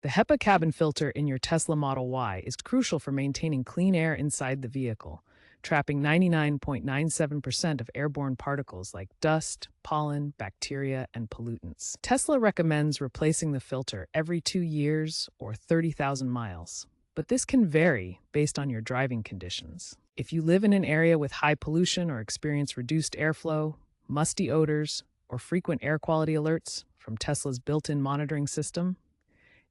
The HEPA cabin filter in your Tesla Model Y is crucial for maintaining clean air inside the vehicle, trapping 99.97% of airborne particles like dust, pollen, bacteria, and pollutants. Tesla recommends replacing the filter every 2 years or 30,000 miles, but this can vary based on your driving conditions. If you live in an area with high pollution or experience reduced airflow, musty odors, or frequent air quality alerts from Tesla's built-in monitoring system,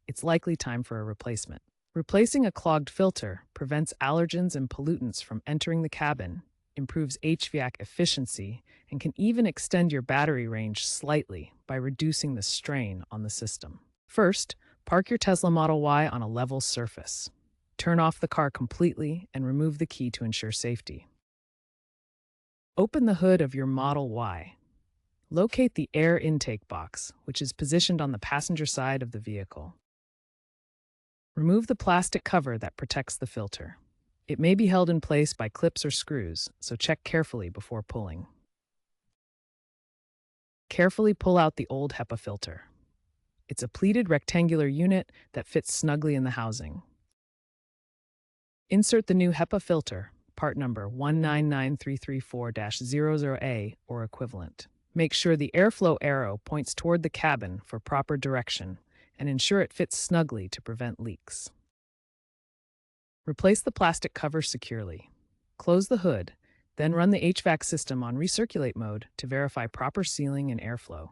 it's likely time for a replacement. Replacing a clogged filter prevents allergens and pollutants from entering the cabin, improves HVAC efficiency, and can even extend your battery range slightly by reducing the strain on the system. First, park your Tesla Model Y on a level surface. Turn off the car completely and remove the key to ensure safety. Open the hood of your Model Y. Locate the air intake box, which is positioned on the passenger side of the vehicle. Remove the plastic cover that protects the filter. It may be held in place by clips or screws, so check carefully before pulling. Carefully pull out the old HEPA filter. It's a pleated rectangular unit that fits snugly in the housing. Insert the new HEPA filter, part number 199334-00A or equivalent. Make sure the airflow arrow points toward the cabin for proper direction, and ensure it fits snugly to prevent leaks. Replace the plastic cover securely. Close the hood, then run the HVAC system on recirculate mode to verify proper sealing and airflow.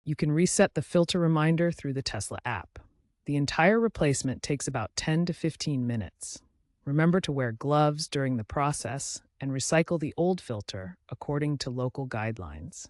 You can reset the filter reminder through the Tesla app. The entire replacement takes about 10 to 15 minutes. Remember to wear gloves during the process and recycle the old filter according to local guidelines.